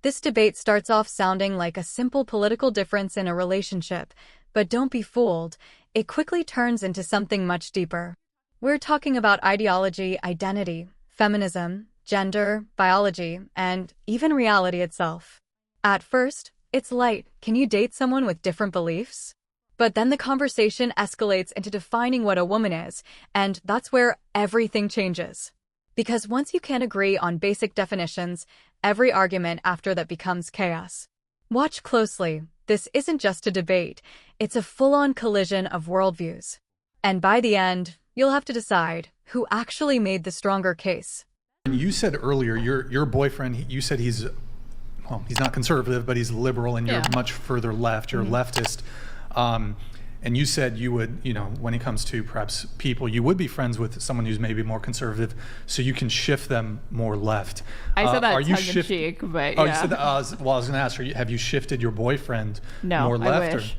This debate starts off sounding like a simple political difference in a relationship, but don't be fooled, it quickly turns into something much deeper. We're talking about ideology, identity, feminism, gender, biology, and even reality itself. At first, it's light, can you date someone with different beliefs? But then the conversation escalates into defining what a woman is, and that's where everything changes. Because once you can't agree on basic definitions, every argument after that becomes chaos. Watch closely, this isn't just a debate, it's a full-on collision of worldviews. And by the end, you'll have to decide who actually made the stronger case. You said earlier, your boyfriend, you said he's not conservative, but he's liberal, and you're much further left, you're leftist. And you said you would, when it comes to perhaps people, you would be friends with someone who's maybe more conservative, so you can shift them more left. I said that tongue-in-cheek, but you said that. Well, I was going to ask, have you shifted your boyfriend more left? I wish.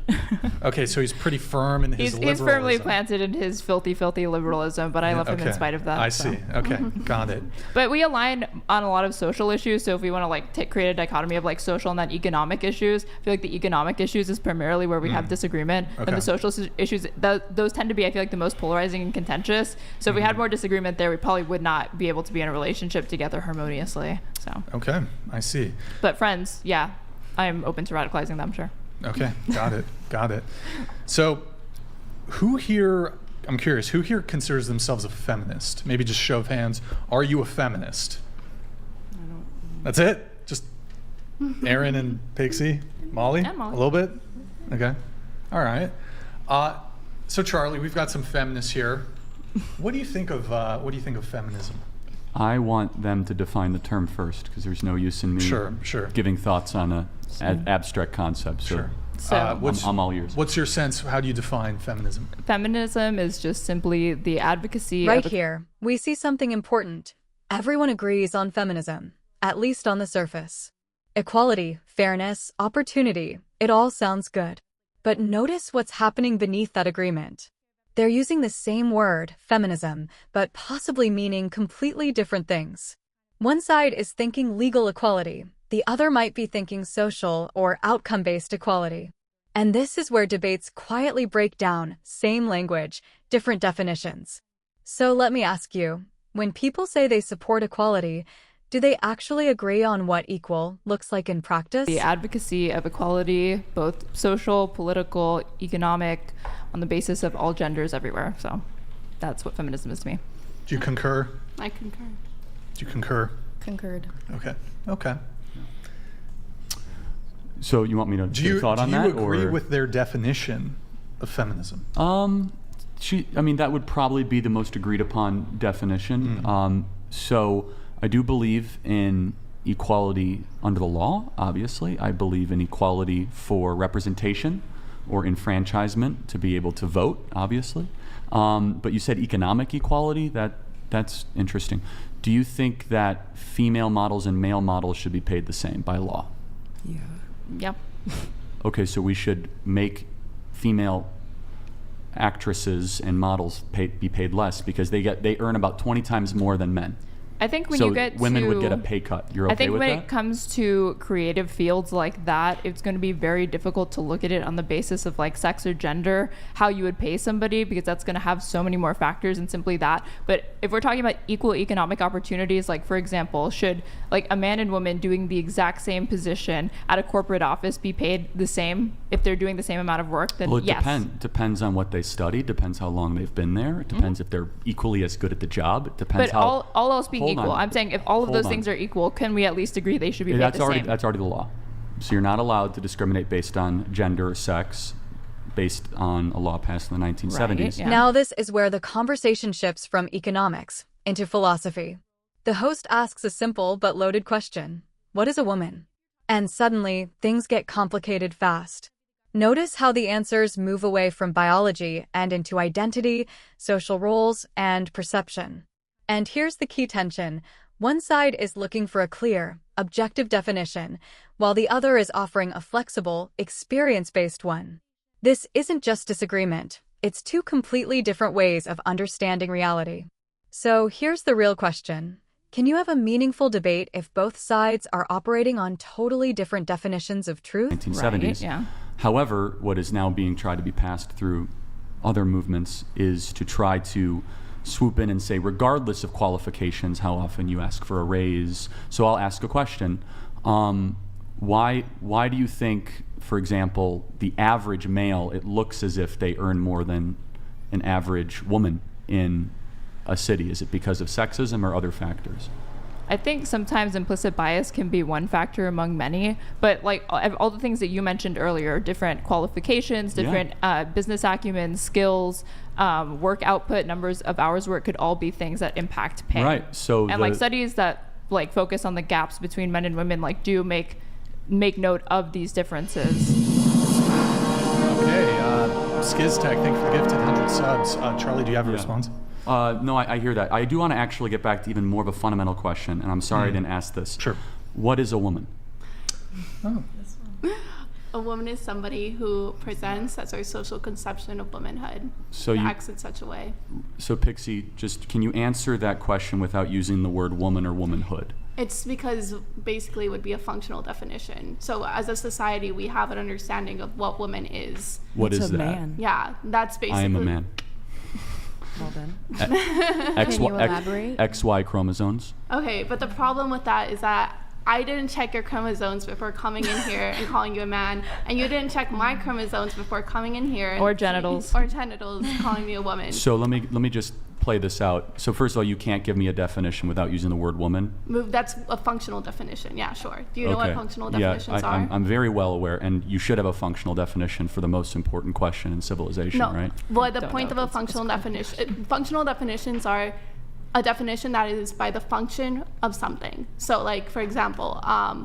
Okay, so he's pretty firm in his liberalism. He's firmly planted in his filthy liberalism, but I love him in spite of that. I see. Okay, got it. But we align on a lot of social issues, so if we want to create a dichotomy of social and then economic issues, I feel like the economic issues is primarily where we have disagreement, and the social issues, those tend to be, I feel like, the most polarizing and contentious. So if we had more disagreement there, we probably would not be able to be in a relationship together harmoniously. So okay, I see. But friends, yeah, I'm open to radicalizing them, sure. Okay, got it. So who here, I'm curious, who here considers themselves a feminist? Maybe just show of hands. Are you a feminist? I don't. That's it? Just Aaron and Pixie? Molly? Yeah, Molly. A little bit? Okay. All right. So Charlie, we've got some feminists here. What do you think of feminism? I want them to define the term first, because there's no use in me giving thoughts on an abstract concept. So, I'm all ears. What's your sense? How do you define feminism? Feminism is just simply the advocacy. Right here, we see something important. Everyone agrees on feminism, at least on the surface. Equality, fairness, opportunity, it all sounds good. But notice what's happening beneath that agreement. They're using the same word, feminism, but possibly meaning completely different things. One side is thinking legal equality, the other might be thinking social or outcome-based equality. And this is where debates quietly break down, same language, different definitions. So let me ask you, when people say they support equality, do they actually agree on what equal looks like in practice? The advocacy of equality, both social, political, economic, on the basis of all genders everywhere. So that's what feminism is to me. Do you concur? I concur. Do you concur? Concurred. Okay. So you want me to give a thought on that? Do you agree with their definition of feminism? That would probably be the most agreed upon definition. So I do believe in equality under the law, obviously. I believe in equality for representation or enfranchisement to be able to vote, obviously. But you said economic equality, that's interesting. Do you think that female models and male models should be paid the same by law? Yeah. Yep. Okay, so we should make female actresses and models be paid less because they earn about 20 times more than men. I think when you get women would get a pay cut. You're okay with that? I think when it comes to creative fields like that, it's going to be very difficult to look at it on the basis of sex or gender, how you would pay somebody, because that's going to have so many more factors than simply that. But if we're talking about equal economic opportunities, for example, should a man and woman doing the exact same position at a corporate office be paid the same if they're doing the same amount of work? Then yes. Depends on what they study, depends how long they've been there, it depends if they're equally as good at the job, it depends all else being equal. I'm saying if all of those things are equal, can we at least agree they should be paid the same? That's already the law. So you're not allowed to discriminate based on gender or sex, based on a law passed in the 1970s. Right, yeah. Now this is where the conversation shifts from economics into philosophy. The host asks a simple but loaded question. What is a woman? And suddenly, things get complicated fast. Notice how the answers move away from biology and into identity, social roles, and perception. And here's the key tension. One side is looking for a clear, objective definition, while the other is offering a flexible, experience-based one. This isn't just disagreement, it's two completely different ways of understanding reality. So here's the real question. Can you have a meaningful debate if both sides are operating on totally different definitions of truth? 1970s. Right, yeah. However, what is now being tried to be passed through other movements is to try to swoop in and say, regardless of qualifications, how often you ask for a raise. So I'll ask a question. Why do you think, for example, the average male, it looks as if they earn more than an average woman in a city? Is it because of sexism or other factors? I think sometimes implicit bias can be one factor among many, but like all the things that you mentioned earlier, different qualifications, different business acumen, skills, work output, numbers of hours work could all be things that impact pay. Right. So and like studies that like focus on the gaps between men and women like do make note of these differences. Okay, SkizTech, thank you for the gifted 100 subs. Charlie, do you have a response? No, I hear that. I do want to actually get back to even more of a fundamental question, and I'm sorry I didn't ask this. Sure. What is a woman? Oh. A woman is somebody who presents as our social conception of womanhood. So acts in such a way. So Pixie, just can you answer that question without using the word woman or womanhood? It's because basically it would be a functional definition. So as a society, we have an understanding of what woman is. What It's is a that? man. Yeah, that's basically. I am a man. Well done. Can you elaborate? XY chromosomes. Okay, but the problem with that is that I didn't check your chromosomes before coming in here and calling you a man, and you didn't check my chromosomes before coming in here. Or genitals. Or genitals, calling me a woman. So let me just play this out. So first of all, you can't give me a definition without using the word woman. That's a functional definition. Yeah, sure. Do you know what functional definitions are? I'm very well aware, and you should have a functional definition for the most important question in civilization, No. right? Well, the point of a functional definition, functional definitions are a definition that is by the function of something. So, like for example,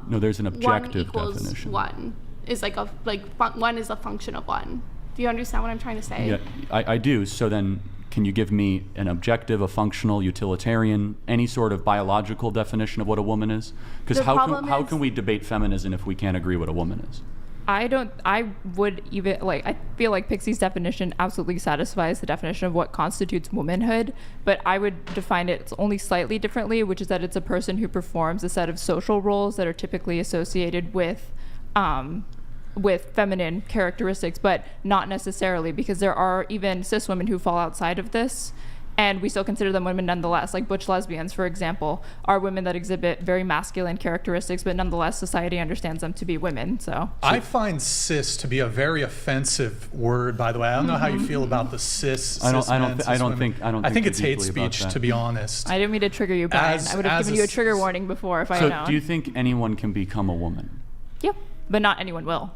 No, there's an objective 1 equals definition. 1 is one is a function of 1. Do you understand what I'm trying to say? Yeah, I do. So then, can you give me an objective, a functional, utilitarian, any sort of biological definition of what a woman is? Because how can we debate feminism if we can't agree what a woman is? I would even I feel like Pixie's definition absolutely satisfies the definition of what constitutes womanhood, but I would define it only slightly differently, which is that it's a person who performs a set of social roles that are typically associated with feminine characteristics, but not necessarily, because there are even cis women who fall outside of this, and we still consider them women nonetheless. Like butch lesbians, for example, are women that exhibit very masculine characteristics, but nonetheless society understands them to be women. So I find cis to be a very offensive word, by the way. I don't know how you feel about the cis. I think it's hate deeply about speech, that. to be honest. I didn't mean to trigger you, Brian. I would have given you a trigger warning before if I had known. So do you think anyone can become a woman? Yep, but not anyone will.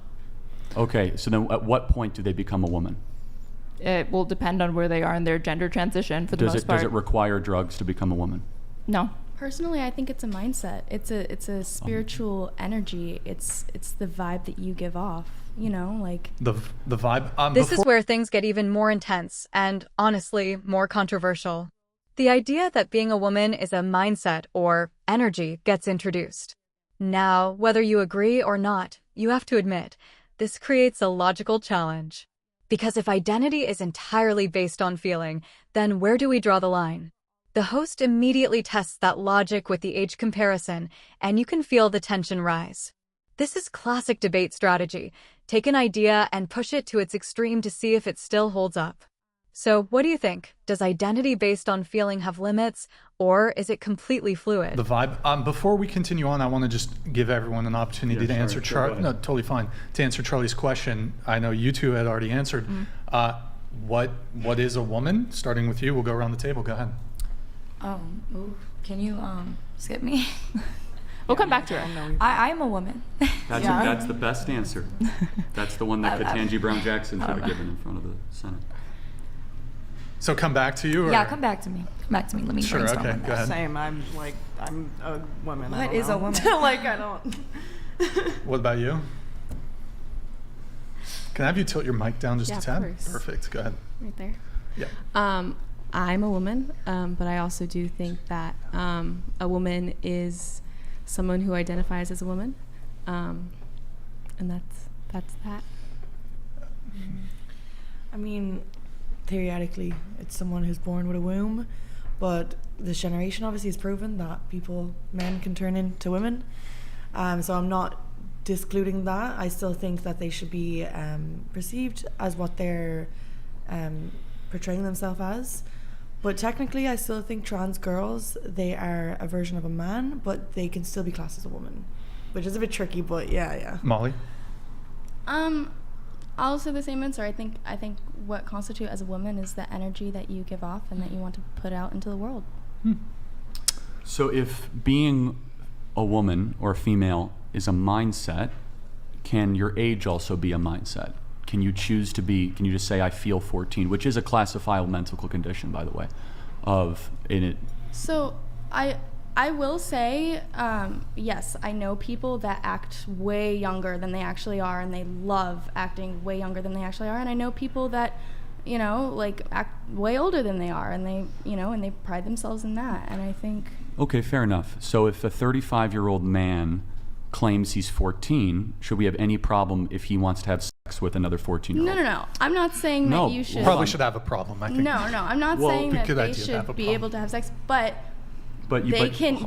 Okay, so then at what point do they become a woman? It will depend on where they are in their gender transition for the most part. Does it require drugs to become a woman? No. Personally, I think it's a mindset. It's a spiritual energy. It's the vibe that you give off. You know, like the vibe. This is where things get even more intense and, honestly, more controversial. The idea that being a woman is a mindset or energy gets introduced. Now, whether you agree or not, you have to admit, this creates a logical challenge. Because if identity is entirely based on feeling, then where do we draw the line? The host immediately tests that logic with the age comparison, and you can feel the tension rise. This is classic debate strategy. Take an idea and push it to its extreme to see if it still holds up. So, what do you think? Does identity based on feeling have limits, or is it completely fluid? The vibe. Before we continue on, I want to just give everyone an opportunity to answer totally fine. To answer Charlie's question, I know you two had already answered. What is a woman? Starting with you, we'll go around the table. Go ahead. Can you skip me? We'll come back to her. I'm a woman. That's the best answer. That's the one that Ketanji Brown Jackson should have given in front of the Senate. So come back to you? Or? Yeah, come back to me. Let me Sure, brainstorm okay, on go that. ahead. Same. I'm a woman. What is a woman? Like, I don't. What about you? Can I have you tilt your mic down just a tad? Of course. Perfect, go ahead. Right there. Yeah. I'm a woman, but I also do think that a woman is someone who identifies as a woman, and that's that. I mean, theoretically, it's someone who's born with a womb, but this generation obviously has proven that men can turn into women. So I'm not discluding that. I still think that they should be perceived as what they're portraying themselves as. But technically, I still think trans girls, they are a version of a man, but they can still be classed as a woman, which is a bit tricky, but yeah. Molly? I'll say the same answer. I think what constitutes as a woman is the energy that you give off and that you want to put out into the world. So if being a woman or a female is a mindset, can your age also be a mindset? Can you choose to be, can you just say I feel 14, which is a classifiable mental condition, by the way, So I will say, yes, I know people that act way younger than they actually are, and they love acting way younger than they actually are. And I know people that, act way older than they are, and they pride themselves in that. And I think... Okay, fair enough. So if a 35-year-old man claims he's 14, should we have any problem if he wants to have sex with another 14-year-old? No. I'm not saying that you should... Probably should have a problem, I think. No, I'm not saying that they should be able to have sex, but they can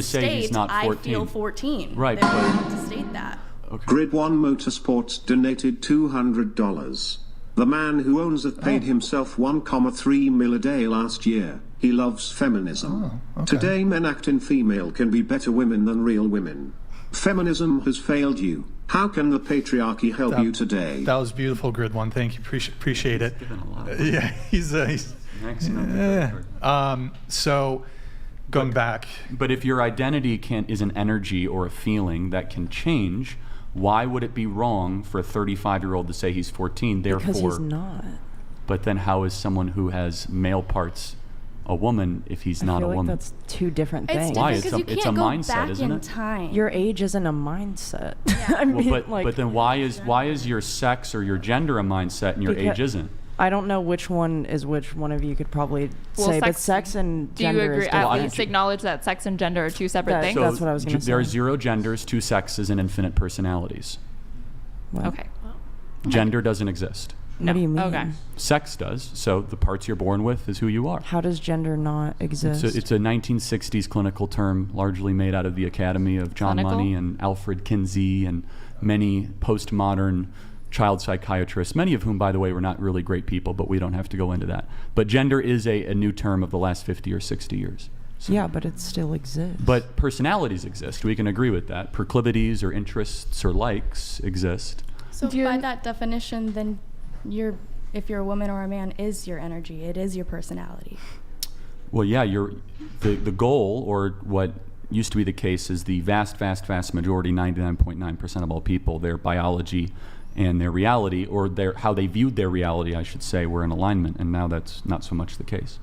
state, I feel 14. Right. They're allowed to state that. Okay. Grid 1 Motorsports donated $200. The man who owns it paid himself 1.3 mil a day last year. He loves feminism. Today men acting female can be better women than real women. Feminism has failed you. How can the patriarchy help you today? That was beautiful, Grid 1. Thank you. Appreciate it. Yeah, he's so going back. But if your identity is an energy or a feeling that can change, why would it be wrong for a 35-year-old to say he's 14? Therefore, because he's not. But then how is someone who has male parts a woman if he's not a woman? That's two different things. It's Why? different because It's a mindset, isn't it? Time. Your age isn't a mindset. Yeah. I mean, but then why is your sex or your gender a mindset and your age isn't? I don't know which one is which. One of you could probably say, but sex and gender. Do you agree? Is different. At least acknowledge that sex and gender are two separate things. So that's what I was going to say. There are 0 genders, 2 sexes, and infinite personalities. Well, Okay. Gender doesn't exist. What do you mean? Okay. Sex does. So the parts you're born with is who you are. How does gender not exist? It's a 1960s clinical term, largely made out of the Academy of John Clinical? Money and Alfred Kinsey and many postmodern child psychiatrists, many of whom, by the way, were not really great people, but we don't have to go into that. But gender is a new term of the last 50 or 60 years. So, yeah, but it still exists. but personalities exist. We can agree with that. Proclivities or interests or likes exist. So by that definition, then if you're a woman or a man, is your energy. It is your personality. Well, yeah, the goal, or what used to be the case, is the vast majority, 99.9% of all people, their biology and their reality, or how they viewed their reality, I should say, were in alignment. And now that's not so much the case.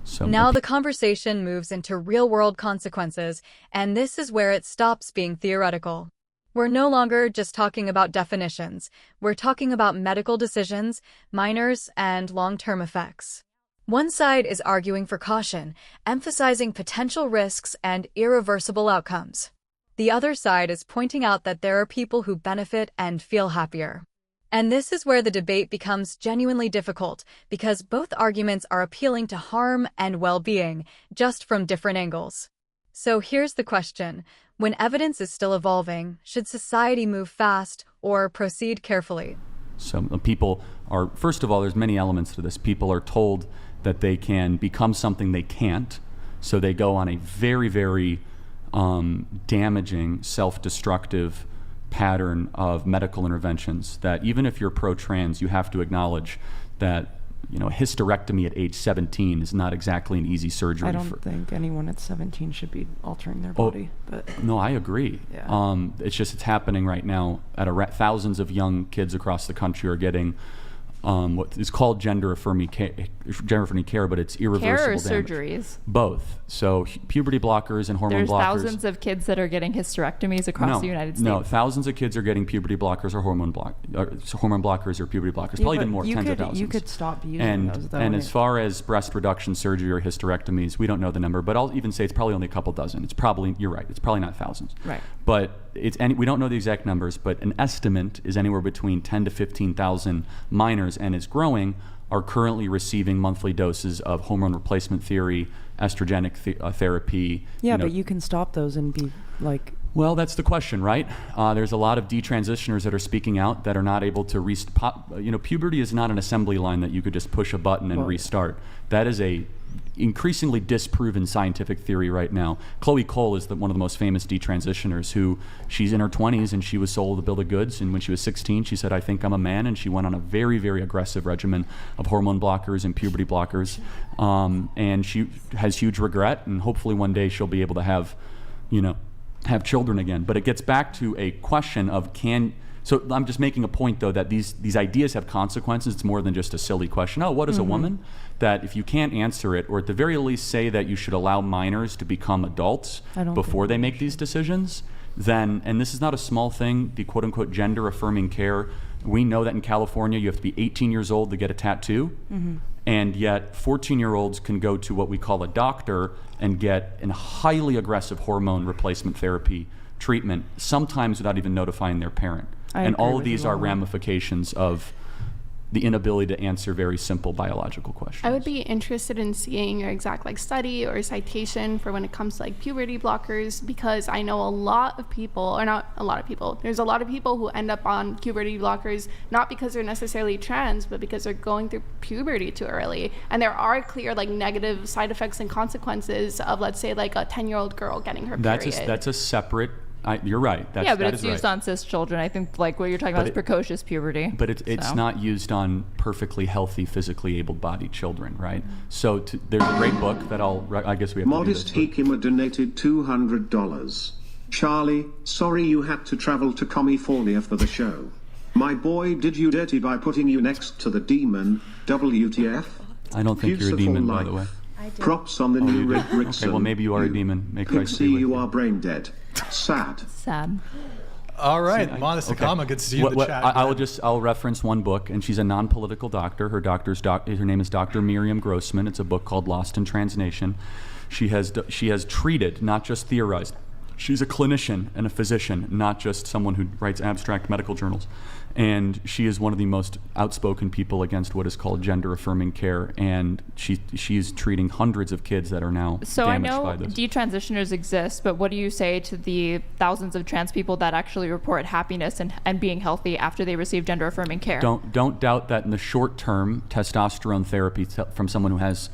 So now the conversation moves into real-world consequences, and this is where it stops being theoretical. We're no longer just talking about definitions. We're talking about medical decisions, minors, and long-term effects. One side is arguing for caution, emphasizing potential risks and irreversible outcomes. The other side is pointing out that there are people who benefit and feel happier. And this is where the debate becomes genuinely difficult, because both arguments are appealing to harm and well-being, just from different angles. So here's the question. When evidence is still evolving, should society move fast or proceed carefully? So people are, first of all, there's many elements to this. People are told that they can become something they can't, so they go on a very, very damaging, self-destructive pattern of medical interventions that even if you're pro-trans, you have to acknowledge that a hysterectomy at age 17 is not exactly an easy surgery. I don't think anyone at 17 should be altering their body. But no, I agree. Yeah. It's happening right now. Thousands of young kids across the country are getting what is called gender-affirming care, but it's irreversible Care or damage. surgeries? Both. So puberty blockers and hormone There's blockers. thousands of kids that are getting hysterectomies across the United States. No, thousands of kids are getting puberty blockers or hormone blockers or puberty blockers. Probably even more, tens of thousands. You could stop using those, though. And as far as breast reduction surgery or hysterectomies, we don't know the number, but I'll even say it's probably only a couple dozen. It's probably, you're right, it's probably not thousands. Right. But we don't know the exact numbers, but an estimate is anywhere between 10 to 15,000 minors, and is growing, are currently receiving monthly doses of hormone replacement therapy, estrogenic therapy. Yeah, but you can stop those and be like... Well, that's the question, right? There's a lot of detransitioners that are speaking out that are not able to puberty is not an assembly line that you could just push a button and restart. That is a increasingly disproven scientific theory right now. Chloe Cole is one of the most famous detransitioners, who she's in her 20s and she was sold a bill of goods, and when she was 16 she said, I think I'm a man, and she went on a very, very aggressive regimen of hormone blockers and puberty blockers, and she has huge regret, and hopefully one day she'll be able to have children again. But it gets back to a question of so I'm just making a point, though, that these ideas have consequences. It's more than just a silly question. Oh, what is a woman? That if you can't answer it, or at the very least say that you should allow minors to become adults before they make these decisions, then, and this is not a small thing, the quote-unquote gender-affirming care, we know that in California you have to be 18 years old to get a tattoo, and yet 14-year-olds can go to what we call a doctor and get a highly aggressive hormone replacement therapy treatment, sometimes without even notifying their parent. And all of these are ramifications of the inability to answer very simple biological questions. I would be interested in seeing your exact study or citation for when it comes to puberty blockers, because I know a lot of people, or not a lot of people, there's a lot of people who end up on puberty blockers not because they're necessarily trans, but because they're going through puberty too early, and there are clear negative side effects and consequences of, let's say, a 10-year-old girl getting her period. That's a separate... you're right. But it's used on cis children. I think what you're talking about is precocious puberty. But it's not used on perfectly healthy, physically able-bodied children, right? So there's a great book that I guess we have Modest to do this. Hikima donated $200. Charlie, sorry you had to travel to California for the show. My boy did you dirty by putting you next to the demon. WTF? I don't think you're a demon, by the way. Props on the new Rick Rickson. Okay, well, maybe you are a demon. May Christ be with you are brain dead. Sad. All right, Modest Hikima, good to see you in the chat. I'll reference one book, and she's a non-political doctor. Her name is Dr. Miriam Grossman. It's a book called Lost in Transnation. She has treated, not just theorized. She's a clinician and a physician, not just someone who writes abstract medical journals. And she is one of the most outspoken people against what is called gender-affirming care, and she's treating hundreds of kids that are now damaged by this. Detransitioners exist, but what do you say to the thousands of trans people that actually report happiness and being healthy after they receive gender-affirming care? Don't doubt that in the short term, testosterone therapy from someone who has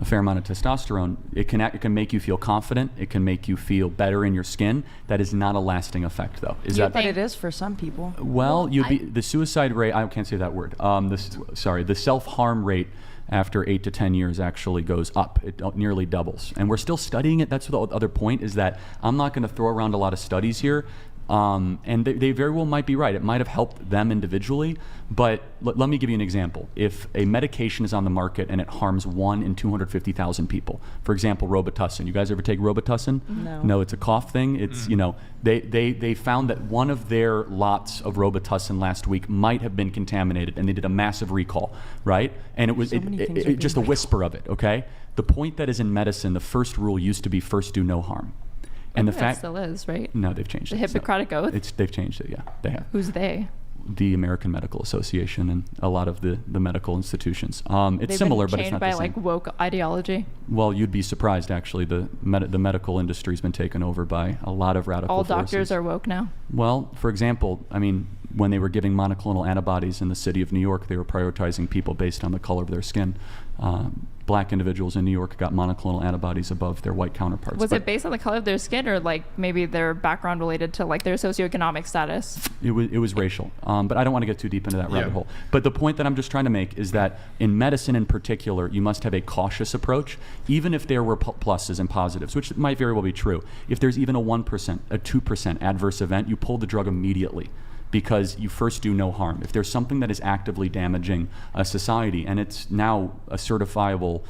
a fair amount of testosterone, it can make you feel confident. It can make you feel better in your skin. That is not a lasting effect, though. But it is for some people. Well, the suicide rate. I can't say that word. The self-harm rate after 8 to 10 years actually goes up. It nearly doubles, and we're still studying it. That's the other point. Is that I'm not going to throw around a lot of studies here. And they very well might be right. It might have helped them individually, but let me give you an example. If a medication is on the market and it harms 1 in 250,000 people, for example, Robitussin. You guys ever take Robitussin? No. No, it's a cough thing. It's they found that one of their lots of Robitussin last week might have been contaminated, and they did a massive recall, right? And it was just a whisper of it. Okay. The point that is in medicine, the first rule used to be first do no harm. And the fact still is, right? No, they've changed it. The Hippocratic Oath? They've changed it, yeah. They have. Who's they? The American Medical Association and a lot of the medical institutions. It's similar, but it's not the same. They've been changed by woke ideology? Well, you'd be surprised, actually. The medical industry's been taken over by a lot of radical forces. All doctors are woke now? Well, for example, when they were giving monoclonal antibodies in the city of New York, they were prioritizing people based on the color of their skin. Black individuals in New York got monoclonal antibodies above their white counterparts. Was it based on the color of their skin, or maybe their background related to their socioeconomic status? It was racial, but I don't want to get too deep into that rabbit hole. But the point that I'm just trying to make is that in medicine in particular, you must have a cautious approach, even if there were pluses and positives, which might very well be true. If there's even a 1%, a 2% adverse event, you pull the drug immediately, because you first do no harm. If there's something that is actively damaging a society, and it's now a certifiable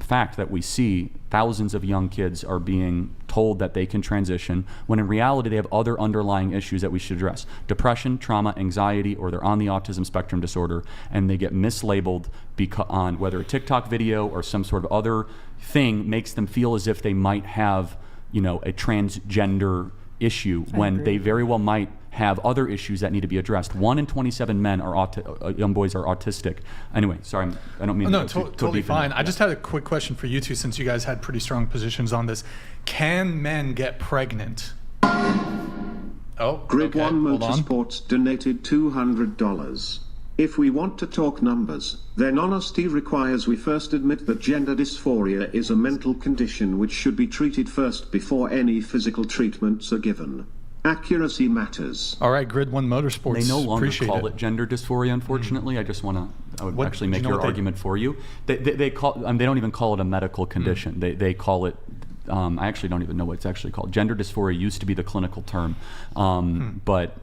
fact that we see thousands of young kids are being told that they can transition, when in reality they have other underlying issues that we should address. Depression, trauma, anxiety, or they're on the autism spectrum disorder, and they get mislabeled on whether a TikTok video or some sort of other thing makes them feel as if they might have, a transgender issue when they very well might have other issues that need to be addressed. 1 in 27 men are young boys are autistic. Anyway, sorry, I don't mean to totally fine. I just had a quick question for you two, since you guys had pretty strong positions on this. Can men get pregnant? Grid 1 Motorsports donated $200. If we want to talk numbers, then honesty requires we first admit that gender dysphoria is a mental condition which should be treated first before any physical treatments are given. Accuracy matters. All right, Grid 1 Motorsports. They no longer call it gender dysphoria, unfortunately. I would actually make your argument for you. They don't even call it a medical condition. They call it, I actually don't even know what it's actually called. Gender dysphoria used to be the clinical term, but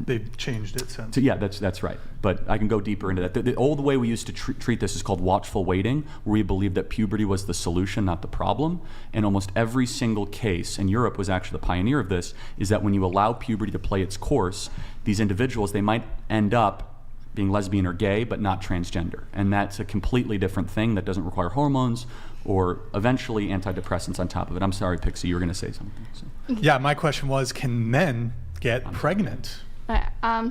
they've changed it since. So yeah, that's right. But I can go deeper into that. The old way we used to treat this is called watchful waiting, where we believed that puberty was the solution, not the problem. And almost every single case, and Europe was actually the pioneer of this, is that when you allow puberty to play its course, these individuals, they might end up being lesbian or gay, but not transgender. And that's a completely different thing that doesn't require hormones or eventually antidepressants on top of it. I'm sorry, Pixie, you were going to say something. So. Yeah, my question was, can men get pregnant?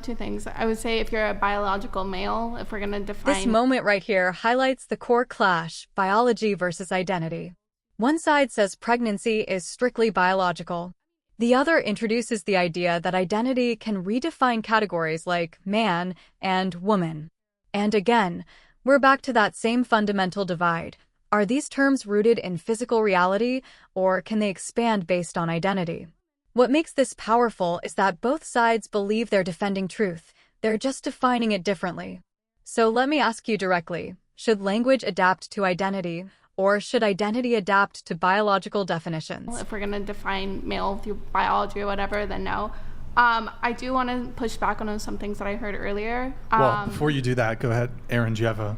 Two things. I would say if you're a biological male, if we're going to define... This moment right here highlights the core clash, biology versus identity. One side says pregnancy is strictly biological. The other introduces the idea that identity can redefine categories like man and woman. And again, we're back to that same fundamental divide. Are these terms rooted in physical reality, or can they expand based on identity? What makes this powerful is that both sides believe they're defending truth. They're just defining it differently. So let me ask you directly, should language adapt to identity, or should identity adapt to biological definitions? If we're going to define male through biology or whatever, then no. I do want to push back on some things that I heard earlier. Well, before you do that, go ahead. Aaron, do you have a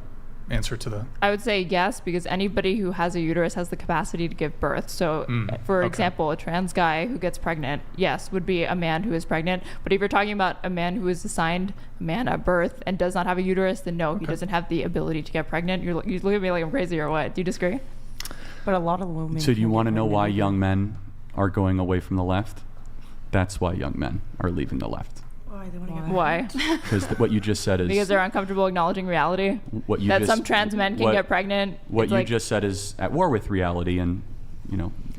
answer to the... I would say yes, because anybody who has a uterus has the capacity to give birth. So for example, a trans guy who gets pregnant, yes, would be a man who is pregnant. But if you're talking about a man who is assigned a man at birth and does not have a uterus, then no, he doesn't have the ability to get pregnant. You look at me like I'm crazy or what? Do you disagree? But a lot of women... So do you want to know why young men are going away from the left? That's why young men are leaving the left. Why? Because what you just said is... Because they're uncomfortable acknowledging reality? Some trans men can get pregnant? What you just said is at war with reality and,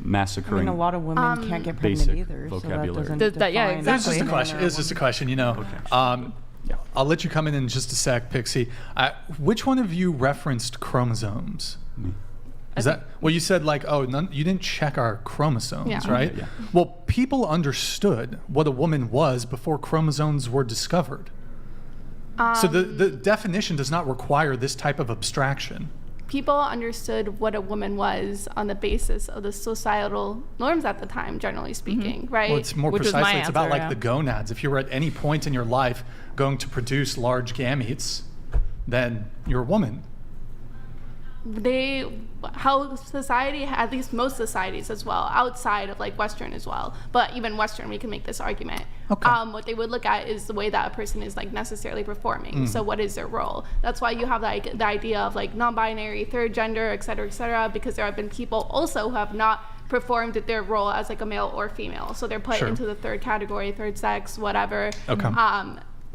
massacring... a lot of women can't get pregnant either. Vocabulary. So that yeah, exactly. It's just a question, I'll let you come in just a sec, Pixie. Which one of you referenced chromosomes? Me. Is that you said? You didn't check our chromosomes, right? Yeah. Well, people understood what a woman was before chromosomes were discovered. So the definition does not require this type of abstraction. People understood what a woman was on the basis of the societal norms at the time, generally speaking, right? Well, it's more precisely, it's about the gonads. If you were at any point in your life going to produce large gametes, then you're a woman. How society, at least most societies as well, outside of Western as well, but even Western, we can make this argument. What they would look at is the way that a person is necessarily performing. So what is their role? That's why you have the idea of non-binary, third gender, et cetera, because there have been people also who have not performed their role as a male or female. So they're put into the third category, third sex, whatever.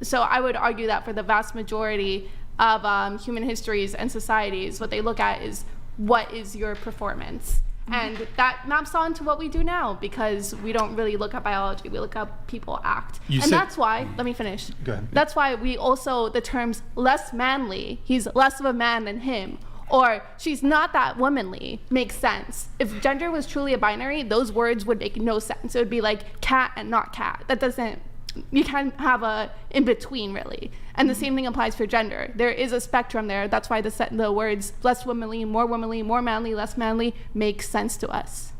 So I would argue that for the vast majority of human histories and societies, what they look at is what is your performance. And that maps on to what we do now, because we don't really look at biology, we look at people act. That's why, let me finish. Go ahead. That's why we also, the terms less manly, he's less of a man than him, or she's not that womanly, makes sense. If gender was truly a binary, those words would make no sense. It would be like cat and not cat. That doesn't, you can't have a in between, really. And the same thing applies for gender. There is a spectrum there. That's why the words less womanly, more manly, less manly make sense to us.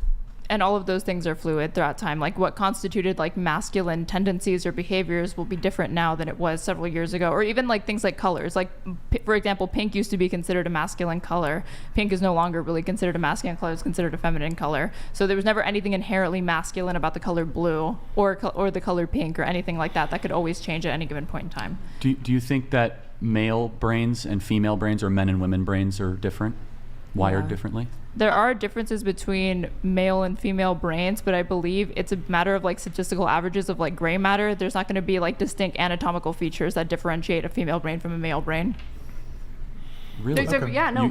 And all of those things are fluid throughout time. What constituted masculine tendencies or behaviors will be different now than it was several years ago. Or even things like colors. For example, pink used to be considered a masculine color. Pink is no longer really considered a masculine color. It's considered a feminine color. So there was never anything inherently masculine about the color blue or the color pink or anything like that. That could always change at any given point in time. Do you think that male brains and female brains, or men and women brains, are different? Wired differently? There are differences between male and female brains, but I believe it's a matter of like statistical averages of like gray matter. There's not going to be like distinct anatomical features that differentiate a female brain from a male brain. Really?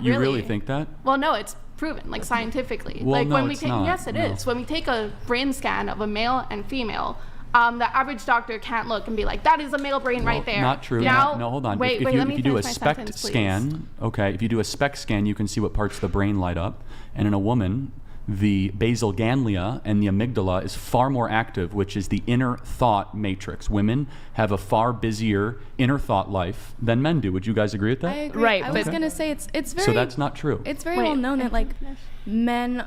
You really think that? Well, no, it's proven, like scientifically. Well, like no, when we it's take, not. yes, it is. When we take a brain scan of a male and female, the average doctor can't look and be like, that is a male brain right there. Not true. Now, No, hold on. Wait, if let me you do a finish my SPECT sentence, please. scan, okay, if you do a SPECT scan, you can see what parts of the brain light up. And in a woman, the basal ganglia and the amygdala is far more active, which is the inner thought matrix. Women have a far busier inner thought life than men do. Would you guys agree with that? I agree. Right, I was but- gonna say it's very. So that's not true. It's very well known that like men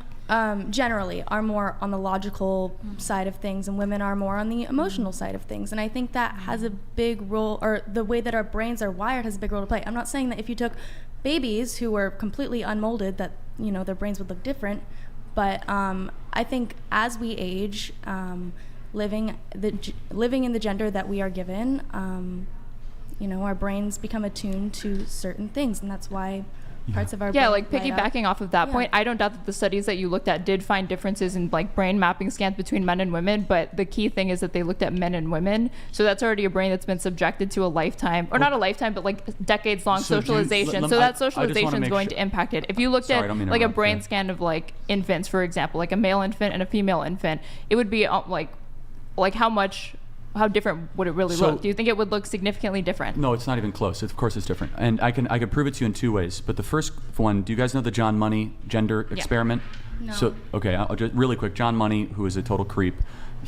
generally are more on the logical side of things, and women are more on the emotional side of things. And I think that has a big role, or the way that our brains are wired has a big role to play. I'm not saying that if you took babies who were completely unmolded, that their brains would look different. But I think as we age, living in the gender that we are given, our brains become attuned to certain things, and that's why parts of our brain like light up. piggybacking off of that point, I don't doubt that the studies that you looked at did find differences in like brain mapping scans between men and women, but the key thing is that they looked at men and women, so that's already a brain that's been subjected to a lifetime, or not a lifetime, but like decades long socialization. So that socialization is going to impact it. If you looked at like a brain scan of like infants, for example, like a male infant and a female infant, it would be like how different would it really look? Do you think it would look significantly different? No, it's not even close. Of course it's different. And I can prove it to you in two ways. But the first one, do you guys know the John Money gender experiment? No. So, okay, I'll just really quick. John Money, who is a total creep.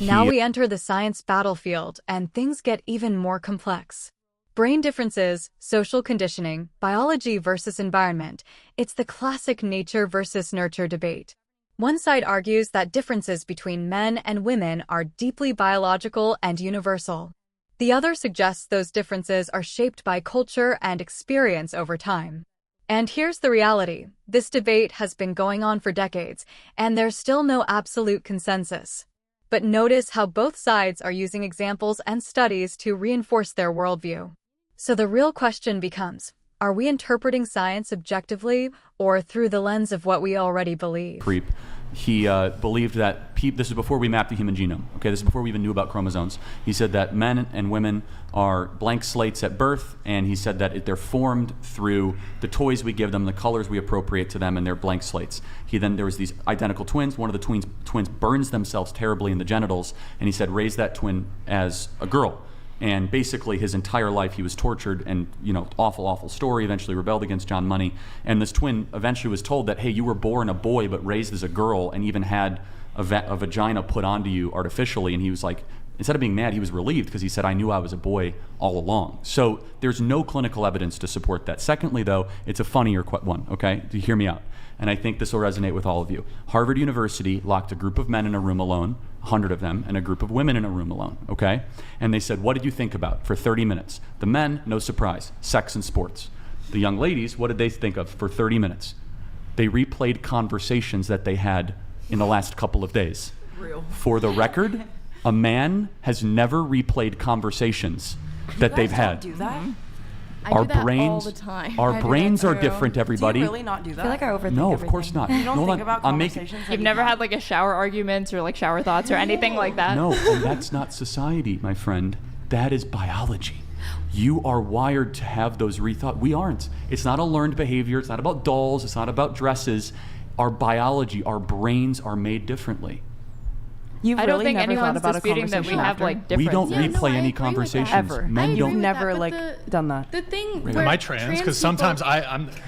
Now we enter the science battlefield, and things get even more complex. Brain differences, social conditioning, biology versus environment. It's the classic nature versus nurture debate. One side argues that differences between men and women are deeply biological and universal. The other suggests those differences are shaped by culture and experience over time. And here's the reality. This debate has been going on for decades, and there's still no absolute consensus. But notice how both sides are using examples and studies to reinforce their worldview. So the real question becomes, are we interpreting science objectively or through the lens of what we already believe? Creep. He believed that this is before we mapped the human genome. Okay, this is before we even knew about chromosomes. He said that men and women are blank slates at birth, and he said that they're formed through the toys we give them, the colors we appropriate to them, and they're blank slates. There was these identical twins. One of the twins burns themselves terribly in the genitals, and he said raise that twin as a girl. And basically his entire life he was tortured and, awful story, eventually rebelled against John Money. And this twin eventually was told that, hey, you were born a boy but raised as a girl and even had a vagina put onto you artificially. And he was like, instead of being mad, he was relieved because he said, I knew I was a boy all along. So there's no clinical evidence to support that. Secondly, though, it's a funnier one, okay? Do you hear me out? And I think this will resonate with all of you. Harvard University locked a group of men in a room alone, 100 of them, and a group of women in a room alone, okay? And they said, what did you think about for 30 minutes? The men, no surprise, sex and sports. The young ladies, what did they think of for 30 minutes? They replayed conversations that they had in the last couple of days. Real. For the record, a man has never replayed conversations that they've had. Do that? I do that all the time. Our brains are different, everybody. Do you really not do that? I feel like I overthink No, of everything. course not. You don't Hold think on. about I'm making- conversations. You've never had like a shower arguments or like shower thoughts or anything like that? No, and that's not society, my friend. That is biology. You are wired to have those rethought. We aren't. It's not a learned behavior. It's not about dolls. It's not about dresses. Our biology, our brains are made differently. You've I don't really think never anyone's thought about disputing a that we conversation have after? like different. We don't Yeah, no, replay I any agree with that. conversations. Ever. Men I don't. agree with never that, but like done that. The thing Am I trans? Because sometimes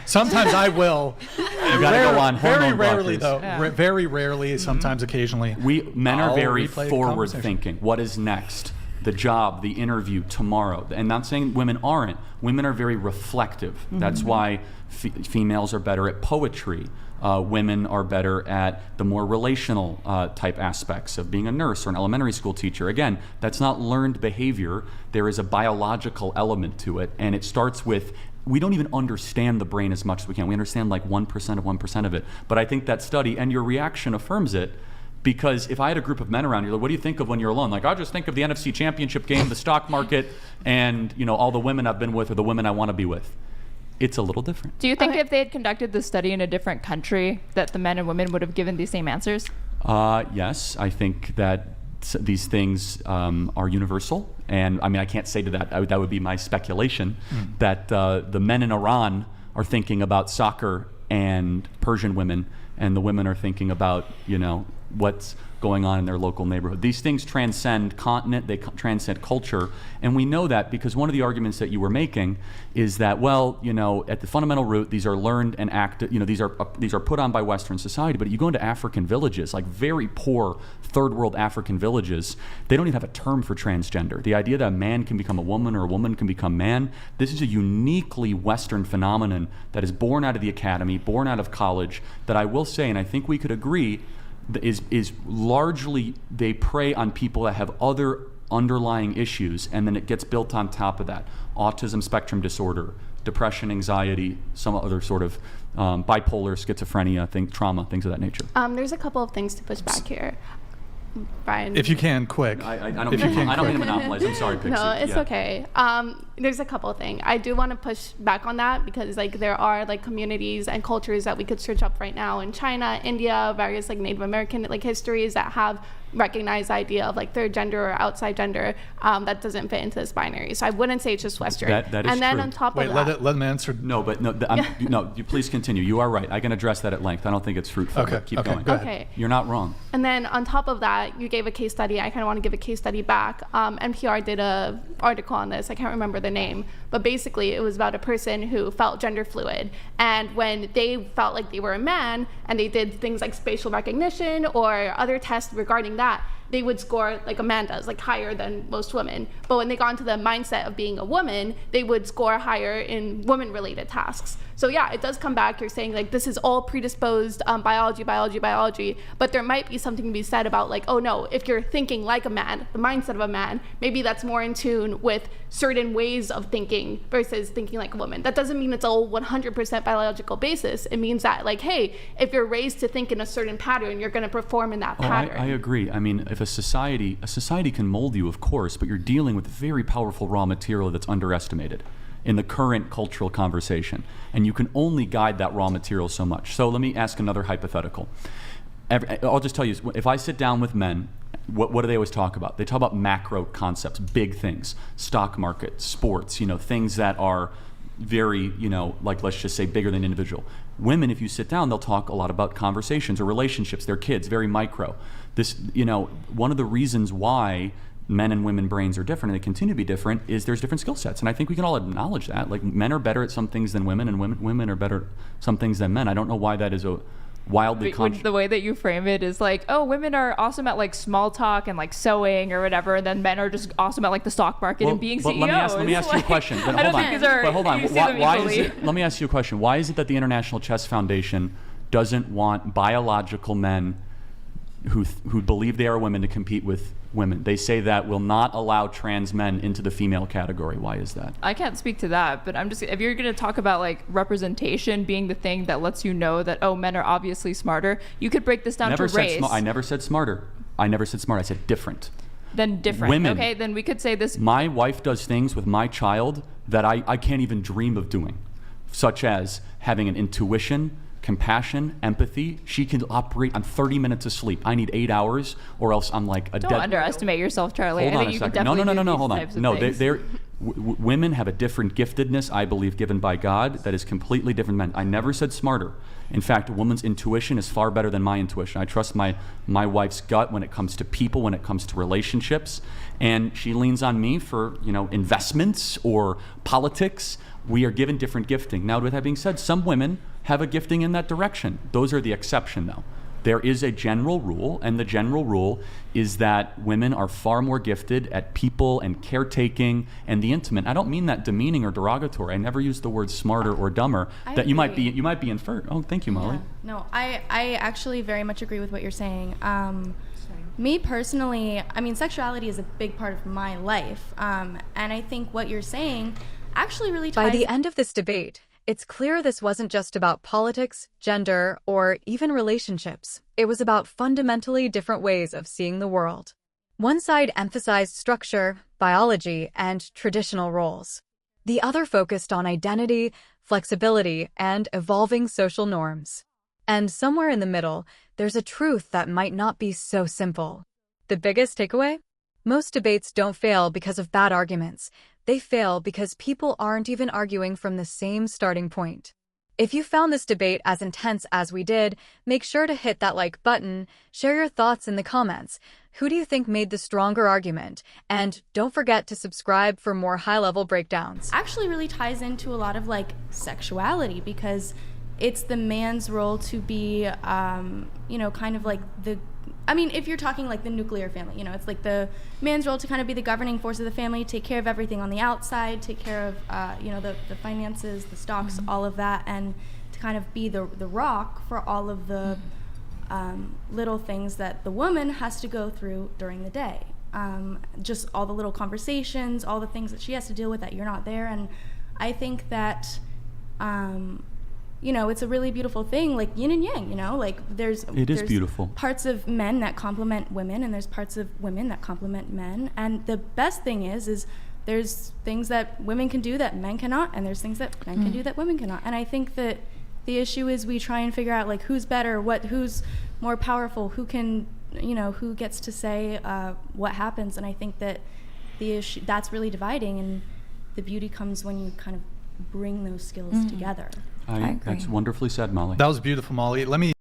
sometimes I will. You gotta go on Very hormone rarely, blockers. though. Very rarely. Sometimes, occasionally. Men are I'll very replay a forward conversation. thinking. What is next? The job, the interview, tomorrow. And not saying women aren't. Women are very reflective. That's why females are better at poetry. Women are better at the more relational type aspects of being a nurse or an elementary school teacher. Again, that's not learned behavior. There is a biological element to it. And it starts with, we don't even understand the brain as much as we can. We understand like 1% of 1% of it. But I think that study and your reaction affirms it. Because if I had a group of men around you, like, what do you think of when you're alone? Like, I just think of the NFC Championship game, the stock market, and all the women I've been with or the women I want to be with. it's a little different. Do you think if they had conducted the study in a different country, that the men and women would have given the same answers? Yes, I think that these things are universal. And I mean, I can't say to that, that would be my speculation, that the men in Iran are thinking about soccer and Persian women, and the women are thinking about, what's going on in their local neighborhood. These things transcend continent, they transcend culture, and we know that because one of the arguments that you were making is that, well, at the fundamental root, these are learned and acted, these are put on by Western society, but you go into African villages, like very poor third world African villages, they don't even have a term for transgender. The idea that a man can become a woman or a woman can become man, this is a uniquely Western phenomenon that is born out of the academy, born out of college, that I will say, and I think we could agree, is largely they prey on people that have other underlying issues, and then it gets built on top of that. Autism spectrum disorder, depression, anxiety, some other sort of bipolar, schizophrenia, trauma, things of that nature. There's a couple of things to push back here. Brian. If you can, quick. I don't mean to monopolize. I'm sorry, Pixie. No, it's okay. There's a couple of things. I do want to push back on that because there are communities and cultures that we could search up right now in China, India, various Native American histories that have recognized the idea of third gender or outside gender that doesn't fit into this binary. So I wouldn't say it's just Western. That is and then true. on top Wait, of that, let them answer. No, you please continue. You are right. I can address that at length. I don't think it's fruitful. Okay, Keep going. Go ahead. Okay. You're not wrong. And then on top of that, you gave a case study. I kind of want to give a case study back. NPR did a article on this. I can't remember the name, but basically it was about a person who felt gender fluid. And when they felt like they were a man and they did things like spatial recognition or other tests regarding that, they would score like a man does, higher than most women. But when they got into the mindset of being a woman, they would score higher in woman-related tasks. So yeah, it does come back. You're saying this is all predisposed biology, but there might be something to be said about oh no, if you're thinking like a man, the mindset of a man, maybe that's more in tune with certain ways of thinking versus thinking like a woman. That doesn't mean it's all 100% biological basis. It means that hey, if you're raised to think in a certain pattern, you're going to perform in that pattern. I agree. I mean, if a society can mold you, of course, but you're dealing with very powerful raw material that's underestimated in the current cultural conversation, and you can only guide that raw material so much. So let me ask another hypothetical. I'll just tell you, if I sit down with men, what do they always talk about? They talk about macro concepts, big things, stock market, sports, things that are very, let's just say bigger than individual. Women, if you sit down, they'll talk a lot about conversations or relationships, their kids, very micro. This, one of the reasons why men and women brains are different, and they continue to be different, is there's different skill sets. And I think we can all acknowledge that. Men are better at some things than women, and women are better at some things than men. I don't know why that is a wildly the way that you frame it is women are awesome at small talk and sewing or whatever, and then men are just awesome at the stock market and being CEOs. Let me ask you a question. I don't think these are. But hold on. You see them equally. Let me ask you a question. Why is it that the International Chess Foundation doesn't want biological men who believe they are women to compete with women? They say that will not allow trans men into the female category. Why is that? I can't speak to that, but if you're going to talk about representation being the thing that lets you know that men are obviously smarter, you could break this down to race. I never said smarter. I said different. Then different. Women. Okay, then we could say this. My wife does things with my child that I can't even dream of doing, such as having an intuition, compassion, empathy. She can operate on 30 minutes of sleep. I need 8 hours, or else I'm like a Don't underestimate yourself, Charlie. Hold I on think a second. You No, could hold on. No, women have a different giftedness, I believe, given by God that is completely different than men. I never said smarter. In fact, a woman's intuition is far better than my intuition. I trust my wife's gut when it comes to people, when it comes to relationships, and she leans on me for investments or politics. We are given different gifting. Now, with that being said, some women have a gifting in that direction. Those are the exception, though. There is a general rule, and the general rule is that women are far more gifted at people and caretaking and the intimate. I don't mean that demeaning or derogatory. I never use the word smarter or dumber. You might be inferred. Oh, thank you, Molly. Yeah. No, I actually very much agree with what you're saying. Me personally, sexuality is a big part of my life, and I think what you're saying actually really ties. By the end of this debate, it's clear this wasn't just about politics, gender, or even relationships. It was about fundamentally different ways of seeing the world. One side emphasized structure, biology, and traditional roles. The other focused on identity, flexibility, and evolving social norms. And somewhere in the middle, there's a truth that might not be so simple. The biggest takeaway? Most debates don't fail because of bad arguments. They fail because people aren't even arguing from the same starting point. If you found this debate as intense as we did, make sure to hit that like button, share your thoughts in the comments. Who do you think made the stronger argument? And don't forget to subscribe for more high-level breakdowns. Actually really ties into a lot of like sexuality, because it's the man's role to be, kind of like if you're talking like the nuclear family, it's like the man's role to kind of be the governing force of the family, take care of everything on the outside, take care of, the finances, the stocks, all of that, and to kind of be the rock for all of the little things that the woman has to go through during the day. Just all the little conversations, all the things that she has to deal with that you're not there. And I think that, it's a really beautiful thing, like yin and yang, like there's beautiful parts of men that complement women, and there's parts of women that complement men. And the best thing is there's things that women can do that men cannot, and there's things that men can do that women cannot. And I think that the issue is we try and figure out like who's better, who's more powerful, who can, who gets to say what happens. And I think that the issue that's really dividing, and the beauty comes when you kind of bring those skills together. That's wonderfully said, Molly. That was beautiful, Molly. Let me